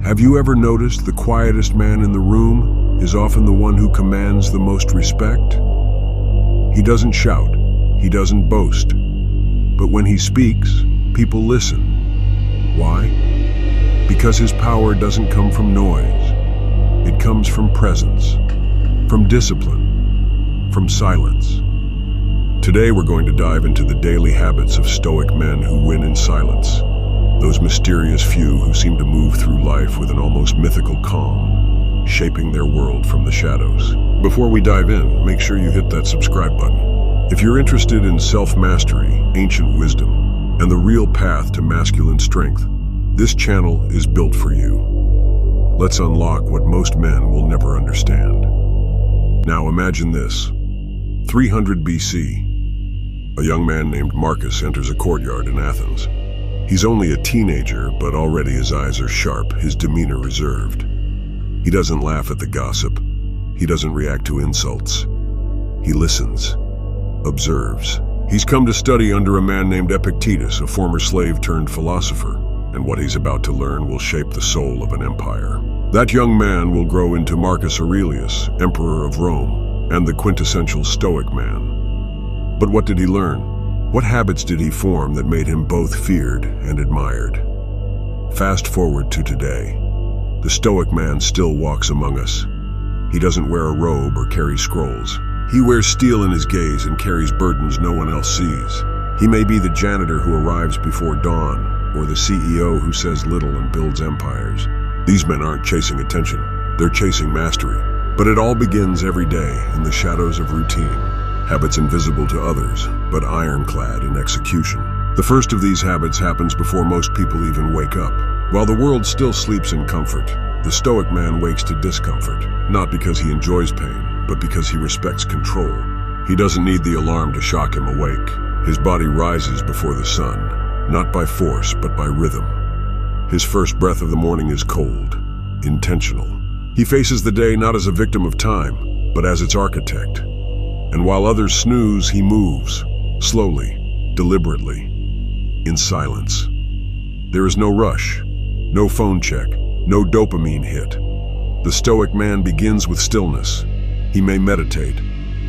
Have you ever noticed the quietest man in the room is often the one who commands the most respect? He doesn't shout, he doesn't boast, but when he speaks, people listen. Why? Because his power doesn't come from noise. It comes from presence, from discipline, from silence. Today we're going to dive into the daily habits of Stoic men who win in silence. Those mysterious few who seem to move through life with an almost mythical calm, shaping their world from the shadows. Before we dive in, make sure you hit that subscribe button. If you're interested in self-mastery, ancient wisdom, and the real path to masculine strength, this channel is built for you. Let's unlock what most men will never understand. Now imagine this. 300 BC. A young man named Marcus enters a courtyard in Athens. He's only a teenager, but already his eyes are sharp, his demeanor reserved. He doesn't laugh at the gossip. He doesn't react to insults. He listens, observes. He's come to study under a man named Epictetus, a former slave turned philosopher, and what he's about to learn will shape the soul of an empire. That young man will grow into Marcus Aurelius, Emperor of Rome, and the quintessential Stoic man. But what did he learn? What habits did he form that made him both feared and admired? Fast forward to today. The Stoic man still walks among us. He doesn't wear a robe or carry scrolls. He wears steel in his gaze and carries burdens no one else sees. He may be the janitor who arrives before dawn, or the CEO who says little and builds empires. These men aren't chasing attention. They're chasing mastery. But it all begins every day in the shadows of routine. Habits invisible to others, but ironclad in execution. The first of these habits happens before most people even wake up. While the world still sleeps in comfort, the Stoic man wakes to discomfort, not because he enjoys pain, but because he respects control. He doesn't need the alarm to shock him awake. His body rises before the sun, not by force, but by rhythm. His first breath of the morning is cold, intentional. He faces the day not as a victim of time, but as its architect. And while others snooze, he moves, slowly, deliberately, in silence. There is no rush, no phone check, no dopamine hit. The Stoic man begins with stillness. He may meditate,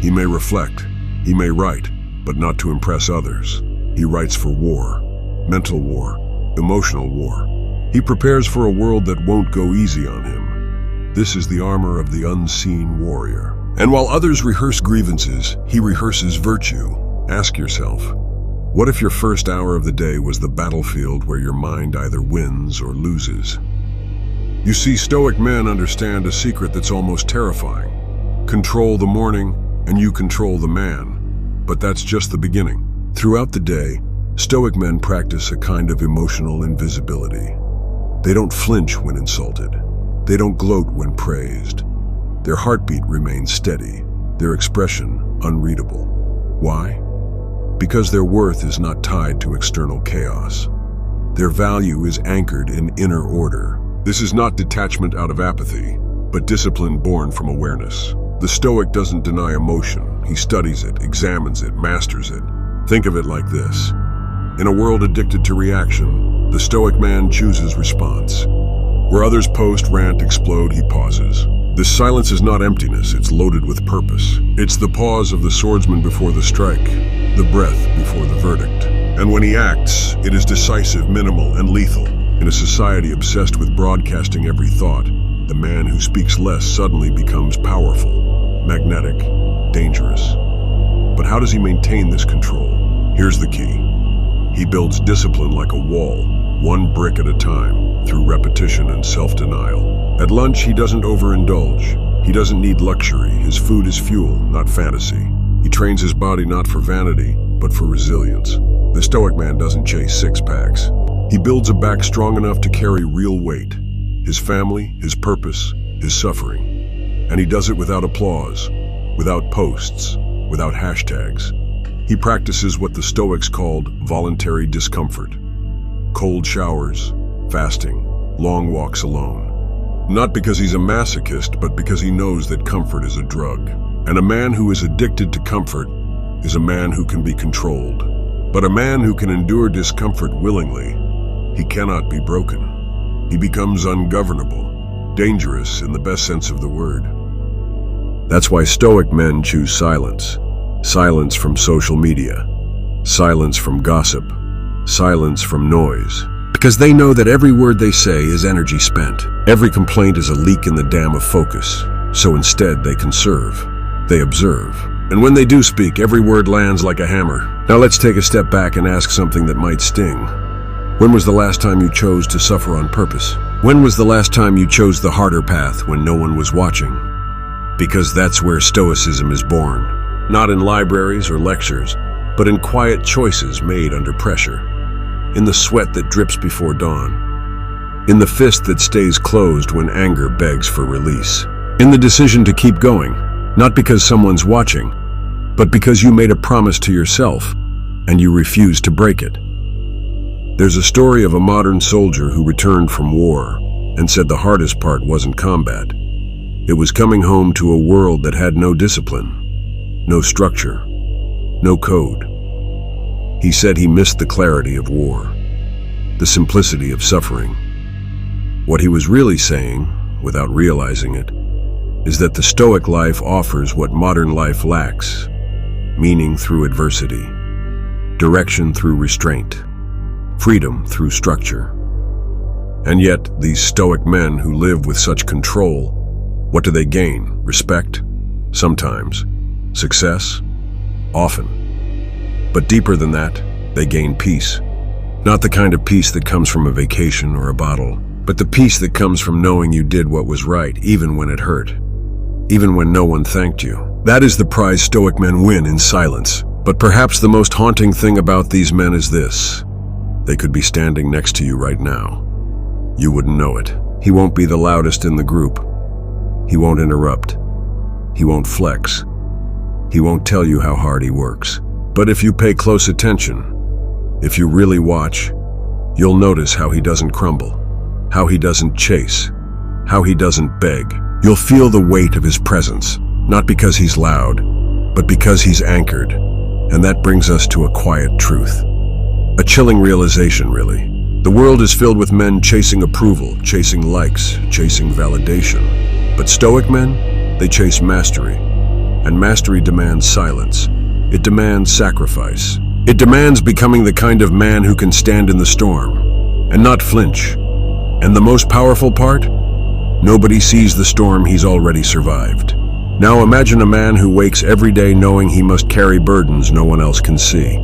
he may reflect, he may write, but not to impress others. He writes for war, mental war, emotional war. He prepares for a world that won't go easy on him. This is the armor of the unseen warrior. And while others rehearse grievances, he rehearses virtue. Ask yourself, what if your first hour of the day was the battlefield where your mind either wins or loses? You see, Stoic men understand a secret that's almost terrifying. Control the morning, and you control the man. But that's just the beginning. Throughout the day, Stoic men practice a kind of emotional invisibility. They don't flinch when insulted. They don't gloat when praised. Their heartbeat remains steady, their expression unreadable. Why? Because their worth is not tied to external chaos. Their value is anchored in inner order. This is not detachment out of apathy, but discipline born from awareness. The Stoic doesn't deny emotion. He studies it, examines it, masters it. Think of it like this. In a world addicted to reaction, the Stoic man chooses response. Where others post, rant, explode, he pauses. This silence is not emptiness, it's loaded with purpose. It's the pause of the swordsman before the strike, the breath before the verdict. And when he acts, it is decisive, minimal, and lethal. In a society obsessed with broadcasting every thought, the man who speaks less suddenly becomes powerful, magnetic, dangerous. But how does he maintain this control? Here's the key. He builds discipline like a wall, one brick at a time, through repetition and self-denial. At lunch, he doesn't overindulge. He doesn't need luxury. His food is fuel, not fantasy. He trains his body not for vanity, but for resilience. The Stoic man doesn't chase six-packs. He builds a back strong enough to carry real weight. His family, his purpose, his suffering. And he does it without applause, without posts, without hashtags. He practices what the Stoics called voluntary discomfort. Cold showers, fasting, long walks alone. Not because he's a masochist, but because he knows that comfort is a drug. And a man who is addicted to comfort is a man who can be controlled. But a man who can endure discomfort willingly, he cannot be broken. He becomes ungovernable, dangerous in the best sense of the word. That's why Stoic men choose silence. Silence from social media, silence from gossip, silence from noise. Because they know that every word they say is energy spent. Every complaint is a leak in the dam of focus. So instead, they conserve, they observe. And when they do speak, every word lands like a hammer. Now let's take a step back and ask something that might sting. When was the last time you chose to suffer on purpose? When was the last time you chose the harder path when no one was watching? Because that's where Stoicism is born. Not in libraries or lectures, but in quiet choices made under pressure. In the sweat that drips before dawn. In the fist that stays closed when anger begs for release. In the decision to keep going, not because someone's watching, but because you made a promise to yourself and you refused to break it. There's a story of a modern soldier who returned from war and said the hardest part wasn't combat. It was coming home to a world that had no discipline, no structure, no code. He said he missed the clarity of war, the simplicity of suffering. What he was really saying, without realizing it, is that the Stoic life offers what modern life lacks: meaning through adversity, direction through restraint, freedom through structure. And yet, these Stoic men who live with such control, what do they gain? Respect? Sometimes. Success? Often. But deeper than that, they gain peace. Not the kind of peace that comes from a vacation or a bottle, but the peace that comes from knowing you did what was right, even when it hurt, even when no one thanked you. That is the prize Stoic men win in silence. But perhaps the most haunting thing about these men is this: they could be standing next to you right now. You wouldn't know it. He won't be the loudest in the group. He won't interrupt. He won't flex. He won't tell you how hard he works. But if you pay close attention, if you really watch, you'll notice how he doesn't crumble, how he doesn't chase, how he doesn't beg. You'll feel the weight of his presence, not because he's loud, but because he's anchored. And that brings us to a quiet truth. A chilling realization, really. The world is filled with men chasing approval, chasing likes, chasing validation. But Stoic men, they chase mastery. And mastery demands silence. It demands sacrifice. It demands becoming the kind of man who can stand in the storm and not flinch. And the most powerful part? Nobody sees the storm he's already survived. Now imagine a man who wakes every day knowing he must carry burdens no one else can see.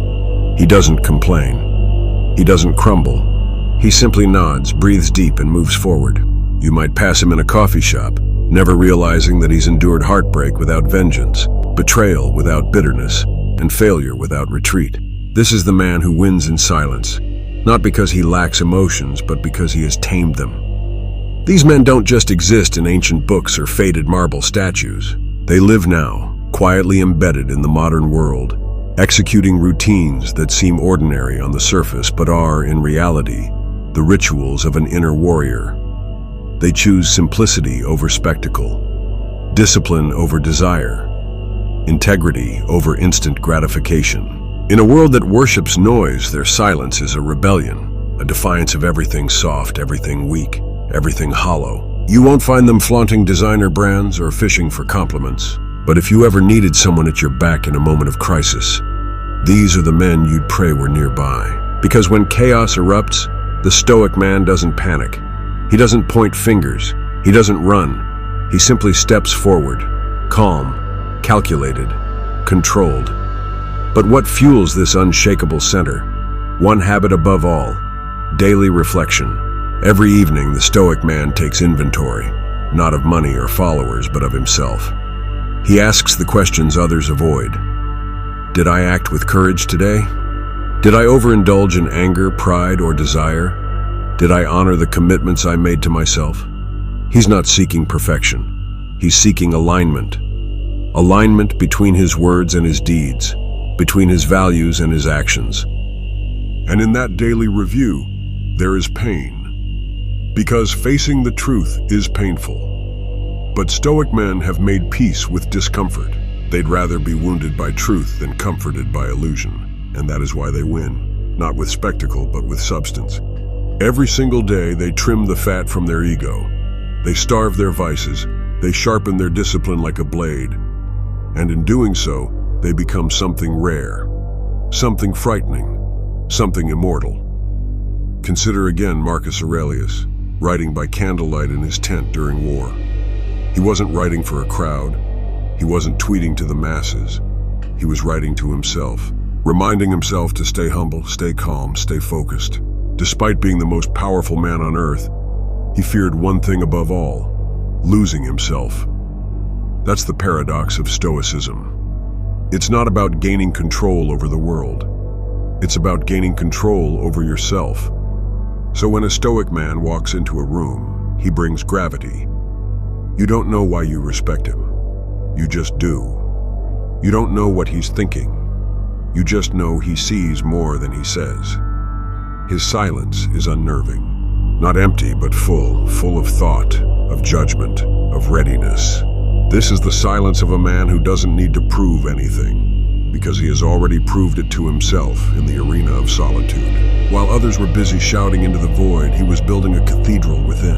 He doesn't complain. He doesn't crumble. He simply nods, breathes deep, and moves forward. You might pass him in a coffee shop, never realizing that he's endured heartbreak without vengeance, betrayal without bitterness, and failure without retreat. This is the man who wins in silence, not because he lacks emotions, but because he has tamed them. These men don't just exist in ancient books or faded marble statues. They live now, quietly embedded in the modern world, executing routines that seem ordinary on the surface but are, in reality, the rituals of an inner warrior. They choose simplicity over spectacle, discipline over desire, integrity over instant gratification. In a world that worships noise, their silence is a rebellion, a defiance of everything soft, everything weak, everything hollow. You won't find them flaunting designer brands or fishing for compliments. But if you ever needed someone at your back in a moment of crisis, these are the men you'd pray were nearby. Because when chaos erupts, the Stoic man doesn't panic. He doesn't point fingers. He doesn't run. He simply steps forward, calm, calculated, controlled. But what fuels this unshakable center? One habit above all: daily reflection. Every evening, the Stoic man takes inventory, not of money or followers, but of himself. He asks the questions others avoid. Did I act with courage today? Did I overindulge in anger, pride, or desire? Did I honor the commitments I made to myself? He's not seeking perfection. He's seeking alignment. Alignment between his words and his deeds, between his values and his actions. And in that daily review, there is pain. Because facing the truth is painful. But Stoic men have made peace with discomfort. They'd rather be wounded by truth than comforted by illusion. And that is why they win. Not with spectacle, but with substance. Every single day, they trim the fat from their ego. They starve their vices. They sharpen their discipline like a blade. And in doing so, they become something rare, something frightening, something immortal. Consider again Marcus Aurelius, writing by candlelight in his tent during war. He wasn't writing for a crowd. He wasn't tweeting to the masses. He was writing to himself, reminding himself to stay humble, stay calm, stay focused. Despite being the most powerful man on earth, he feared one thing above all: losing himself. That's the paradox of Stoicism. It's not about gaining control over the world. It's about gaining control over yourself. So when a Stoic man walks into a room, he brings gravity. You don't know why you respect him. You just do. You don't know what he's thinking. You just know he sees more than he says. His silence is unnerving. Not empty, but full of thought, of judgment, of readiness. This is the silence of a man who doesn't need to prove anything, because he has already proved it to himself in the arena of solitude. While others were busy shouting into the void, he was building a cathedral within.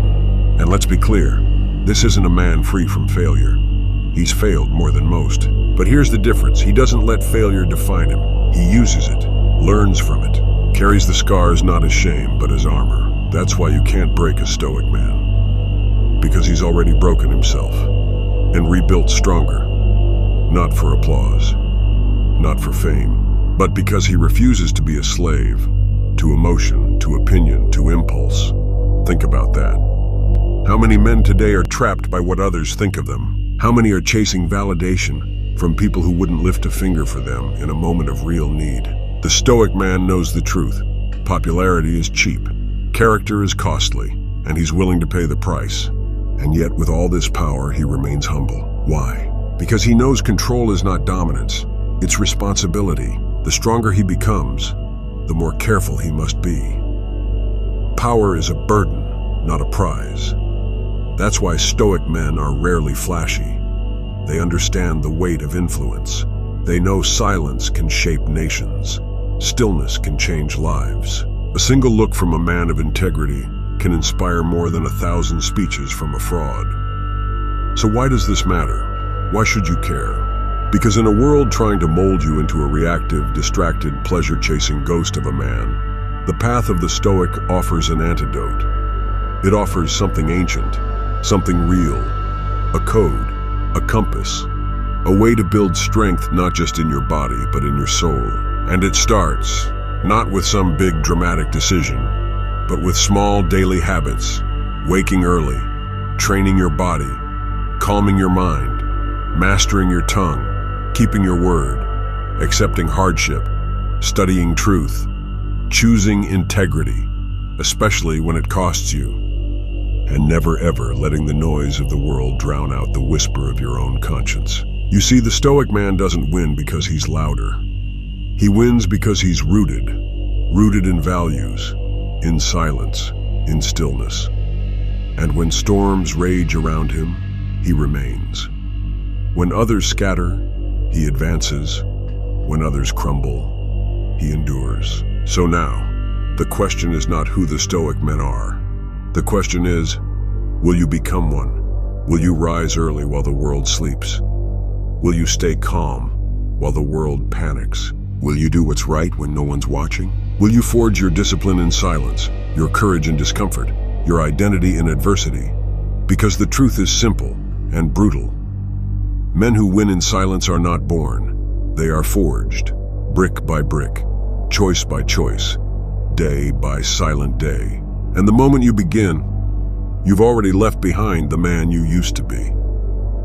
And let's be clear, this isn't a man free from failure. He's failed more than most. But here's the difference. He doesn't let failure define him. He uses it, learns from it, carries the scars not as shame, but as armor. That's why you can't break a Stoic man, because he's already broken himself and rebuilt stronger, not for applause, not for fame, but because he refuses to be a slave to emotion, to opinion, to impulse. Think about that. How many men today are trapped by what others think of them? How many are chasing validation from people who wouldn't lift a finger for them in a moment of real need? The Stoic man knows the truth. Popularity is cheap, character is costly, and he's willing to pay the price. And yet, with all this power, he remains humble. Why? Because he knows control is not dominance, it's responsibility. The stronger he becomes, the more careful he must be. Power is a burden, not a prize. That's why Stoic men are rarely flashy. They understand the weight of influence. They know silence can shape nations. Stillness can change lives. A single look from a man of integrity can inspire more than 1,000 speeches from a fraud. So why does this matter? Why should you care? Because in a world trying to mold you into a reactive, distracted, pleasure-chasing ghost of a man, the path of the Stoic offers an antidote. It offers something ancient, something real, a code, a compass, a way to build strength not just in your body, but in your soul. And it starts, not with some big dramatic decision, but with small daily habits: waking early, training your body, calming your mind, mastering your tongue, keeping your word, accepting hardship, studying truth, choosing integrity, especially when it costs you, and never ever letting the noise of the world drown out the whisper of your own conscience. You see, the Stoic man doesn't win because he's louder. He wins because he's rooted in values, in silence, in stillness. And when storms rage around him, he remains. When others scatter, he advances. When others crumble, he endures. So now, the question is not who the Stoic men are. The question is, will you become one? Will you rise early while the world sleeps? Will you stay calm while the world panics? Will you do what's right when no one's watching? Will you forge your discipline in silence, your courage in discomfort, your identity in adversity? Because the truth is simple and brutal. Men who win in silence are not born. They are forged, brick by brick, choice by choice, day by silent day. And the moment you begin, you've already left behind the man you used to be.